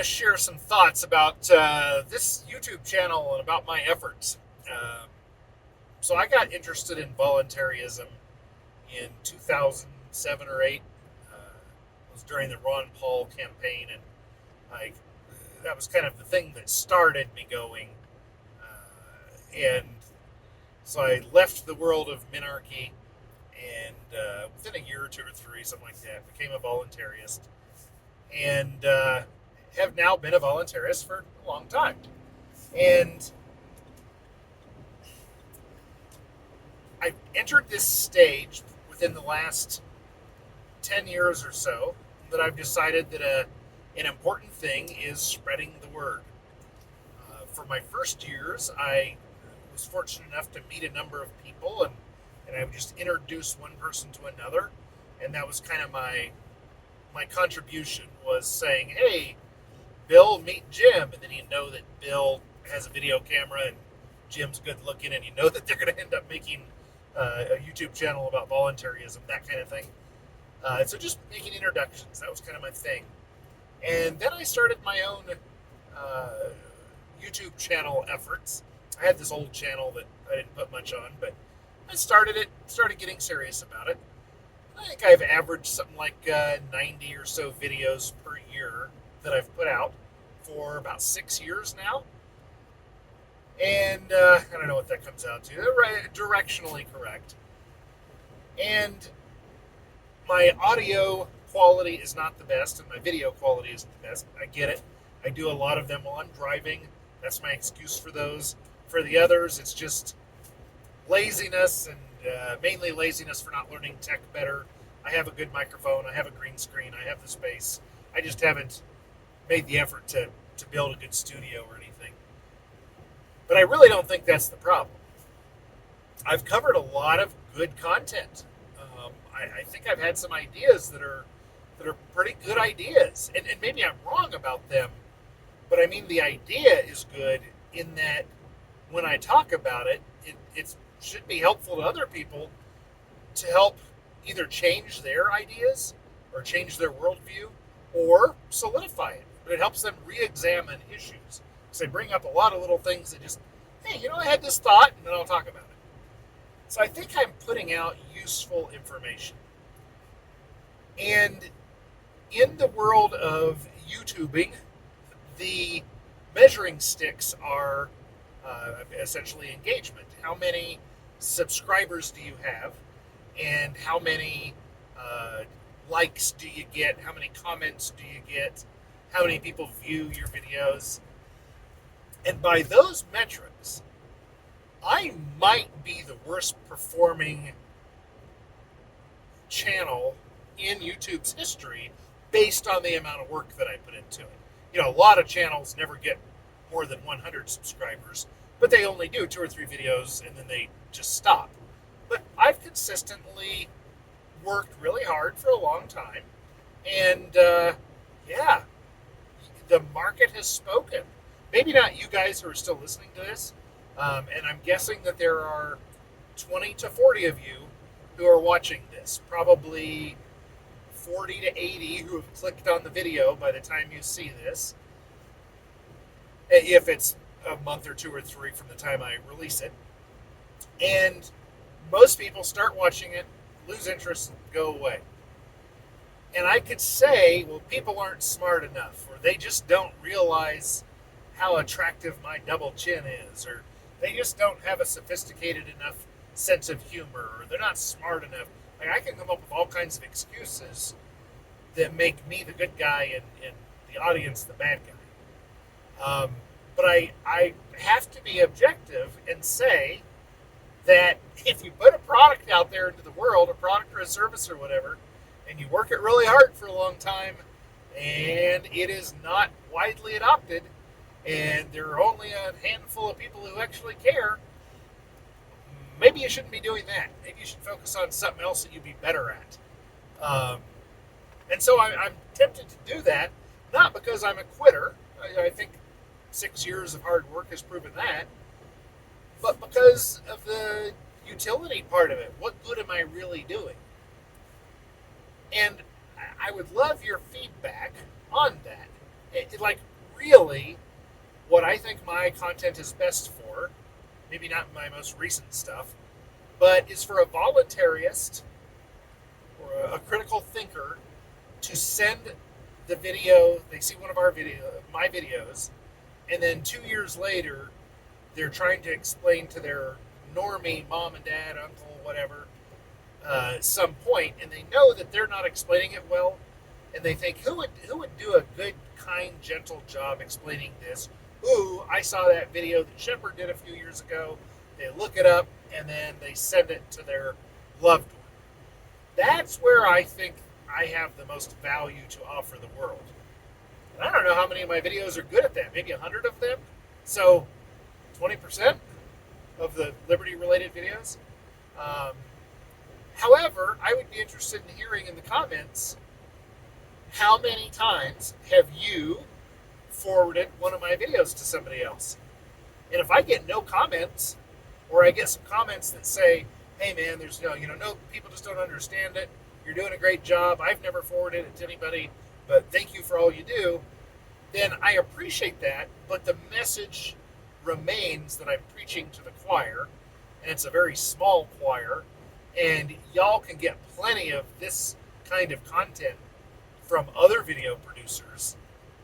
to share some thoughts about this YouTube channel and about my efforts. Um, so I got interested in voluntarism in 2007 or 8. It was during the Ron Paul campaign, and I that was kind of the thing that started me going. And so I left the world of minarchy, and within a year or two or three, something like that, became a voluntarist, and have now been a voluntarist for a long time. And I entered this stage within the last 10 years or so that I've decided that an important thing is spreading the word. For my first years, I was fortunate enough to meet a number of people, and I would just introduce one person to another, and that was kind of my contribution, was saying, "Hey, Bill, meet Jim," and then you know that Bill has a video camera and Jim's good looking, and you know that they're going to end up making a YouTube channel about voluntarism, that kind of thing. So just making introductions, that was kind of my thing. And then I started my own uh, YouTube channel efforts. I had this old channel that I didn't put much on, but I started getting serious about it. I think I've averaged something like 90 or so videos per year that I've put out for about 6 years now. And I don't know what that comes out to. They're directionally correct. And my audio quality is not the best, and my video quality isn't the best. I get it. I do a lot of them while I'm driving. That's my excuse for those. For the others, it's just laziness, and mainly laziness for not learning tech better. I have a good microphone. I have a green screen. I have the space. I just haven't made the effort to build a good studio or anything. But I really don't think that's the problem. I've covered a lot of good content. I think I've had some ideas that are pretty good ideas, and maybe I'm wrong about them, but I mean the idea is good in that when I talk about it, it should be helpful to other people to help either change their ideas or change their worldview or solidify it. But it helps them re-examine issues. Because they bring up a lot of little things that just, hey, I had this thought, and then I'll talk about it. So I think I'm putting out useful information. And in the world of YouTubing, the measuring sticks are essentially engagement. How many subscribers do you have? And how many likes do you get? How many comments do you get? How many people view your videos? And by those metrics, I might be the worst performing channel in YouTube's history based on the amount of work that I put into it. A lot of channels never get more than 100 subscribers, but they only do 2 or 3 videos and then they just stop. But I've consistently worked really hard for a long time, and yeah, the market has spoken. Maybe not you guys who are still listening to this, and I'm guessing that there are 20 to 40 of you who are watching this. Probably 40 to 80 who have clicked on the video by the time you see this, if it's a month or 2 or 3 from the time I release it. And most people start watching it, lose interest, and go away. And I could say, well, people aren't smart enough, or they just don't realize how attractive my double chin is, or they just don't have a sophisticated enough sense of humor, or they're not smart enough. I can come up with all kinds of excuses that make me the good guy and the audience the bad guy. But I have to be objective and say that if you put a product out there into the world, a product or a service or whatever, and you work it really hard for a long time, and it is not widely adopted, and there are only a handful of people who actually care, maybe you shouldn't be doing that. Maybe you should focus on something else that you'd be better at. And so I'm tempted to do that, not because I'm a quitter. I think 6 years of hard work has proven that, but because of the utility part of it. What good am I really doing? And I would love your feedback on that. really what I think my content is best for, maybe not my most recent stuff, but is for a voluntarist or a critical thinker to send the video. They see one of my videos, and then 2 years later, they're trying to explain to their normie mom and dad, uncle, whatever, some point, and they know that they're not explaining it well, and they think who would do a good, kind, gentle job explaining this? Ooh, I saw that video that Shepard did a few years ago. They look it up, and then they send it to their loved one. That's where I think I have the most value to offer the world. And I don't know how many of my videos are good at that. Maybe 100 of them. So 20% of the liberty-related videos. However, I would be interested in hearing in the comments, how many times have you forwarded one of my videos to somebody else? And if I get no comments, or I get some comments that say, hey man, there's no, people just don't understand it. You're doing a great job. I've never forwarded it to anybody, but thank you for all you do. Then I appreciate that, but the message remains that I'm preaching to the choir, and it's a very small choir, and y'all can get plenty of this kind of content from other video producers.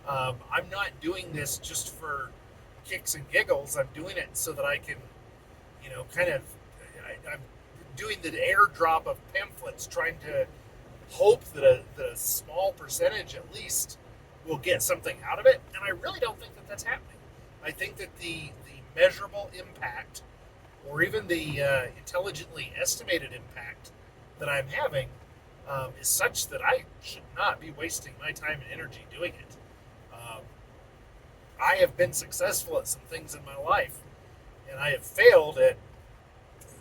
I'm not doing this just for kicks and giggles. I'm doing it so that I can, I'm doing the airdrop of pamphlets, trying to hope that a small percentage at least will get something out of it. And I really don't think that that's happening. I think that the measurable impact, or even the intelligently estimated impact that I'm having, is such that I should not be wasting my time and energy doing it. I have been successful at some things in my life, and I have failed at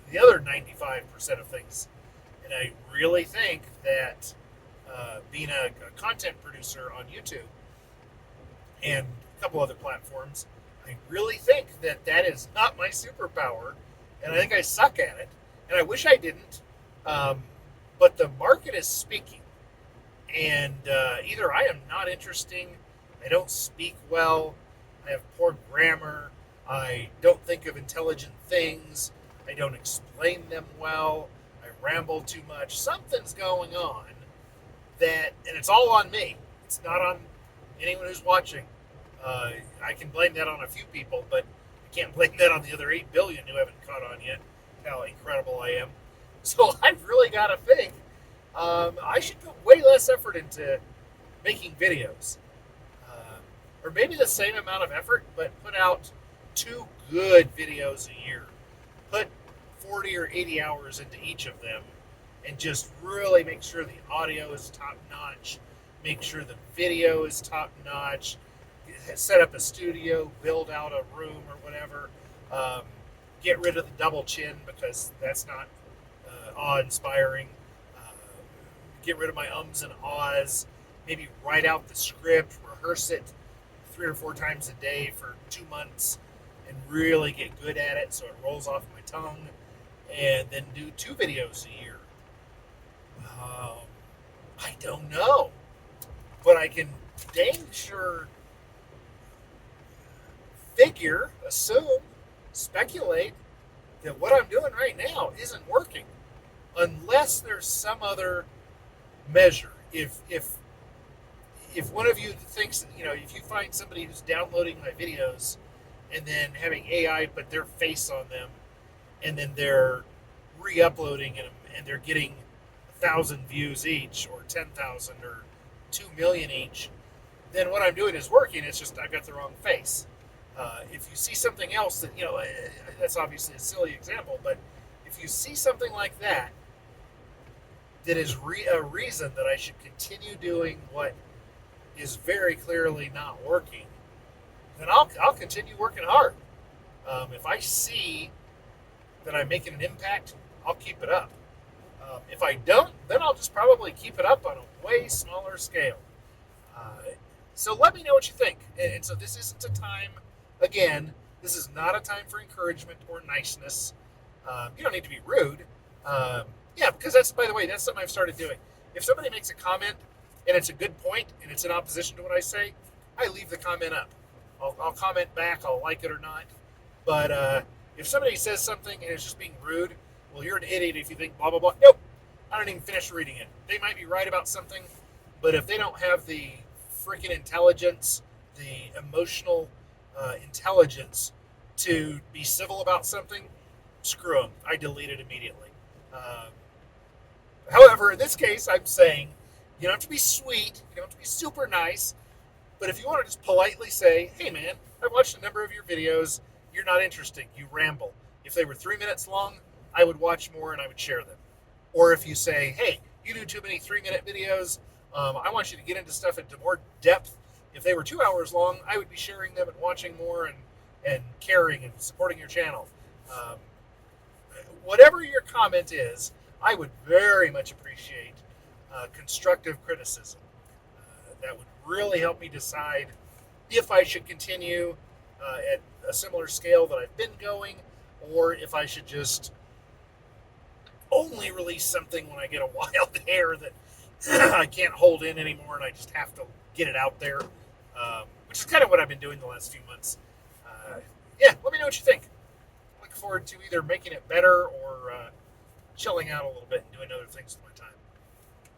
the other 95% of things. And I really think that being a content producer on YouTube and a couple other platforms, I really think that that is not my superpower, and I think I suck at it, and I wish I didn't. But the market is speaking, and either I am not interesting, I don't speak well, I have poor grammar, I don't think of intelligent things, I don't explain them well, I ramble too much. Something's going on and it's all on me. It's not on anyone who's watching. I can blame that on a few people, but I can't blame that on the other 8 billion who haven't caught on yet, how incredible I am. So I've really got to think I should put way less effort into making videos. Or maybe the same amount of effort, but put out 2 good videos a year. Put 40 or 80 hours into each of them, and just really make sure the audio is top-notch, make sure the video is top-notch, set up a studio, build out a room or whatever, get rid of the double chin because that's not awe-inspiring, get rid of my ums and ahs, maybe write out the script, rehearse it 3 or 4 times a day for 2 months, and really get good at it so it rolls off my tongue, and then do 2 videos a year. I don't know, but I can dang sure assume, speculate that what I'm doing right now isn't working, unless there's some other measure. If one of you thinks, if you find somebody who's downloading my videos and then having AI put their face on them, and then they're re-uploading them and they're getting 1,000 views each, or 10,000, or 2 million each, then what I'm doing is working. It's just I've got the wrong face. If you see something else that, that's obviously a silly example, but if you see something like that is a reason that I should continue doing what is very clearly not working, then I'll continue working hard. If I see that I'm making an impact, I'll keep it up. If I don't, then I'll just probably keep it up on a way smaller scale. So let me know what you think. And so this isn't a time, again, this is not a time for encouragement or niceness. You don't need to be rude. Because that's, by the way, that's something I've started doing. If somebody makes a comment and it's a good point and it's in opposition to what I say, I leave the comment up. I'll comment back. I'll like it or not. But if somebody says something and it's just being rude, well, you're an idiot if you think blah blah blah. Nope, I don't even finish reading it. They might be right about something, but if they don't have the freaking intelligence, the emotional intelligence to be civil about something, screw them. I delete it immediately. Um, However, in this case, I'm saying you don't have to be sweet, you don't have to be super nice, but if you want to just politely say, hey man, I've watched a number of your videos, you're not interesting, you ramble. If they were 3 minutes long, I would watch more and I would share them. Or if you say, hey, you do too many 3 minute videos, I want you to get into stuff into more depth. If they were 2 hours long, I would be sharing them and watching more and caring and supporting your channel. Um, Whatever your comment is, I would very much appreciate constructive criticism. That would really help me decide if I should continue at a similar scale that I've been going, or if I should just only release something when I get a wild hair that I can't hold in anymore and I just have to get it out there, which is kind of what I've been doing the last few months. Yeah, let me know what you think. Look forward to either making it better or chilling out a little bit and doing other things with my time.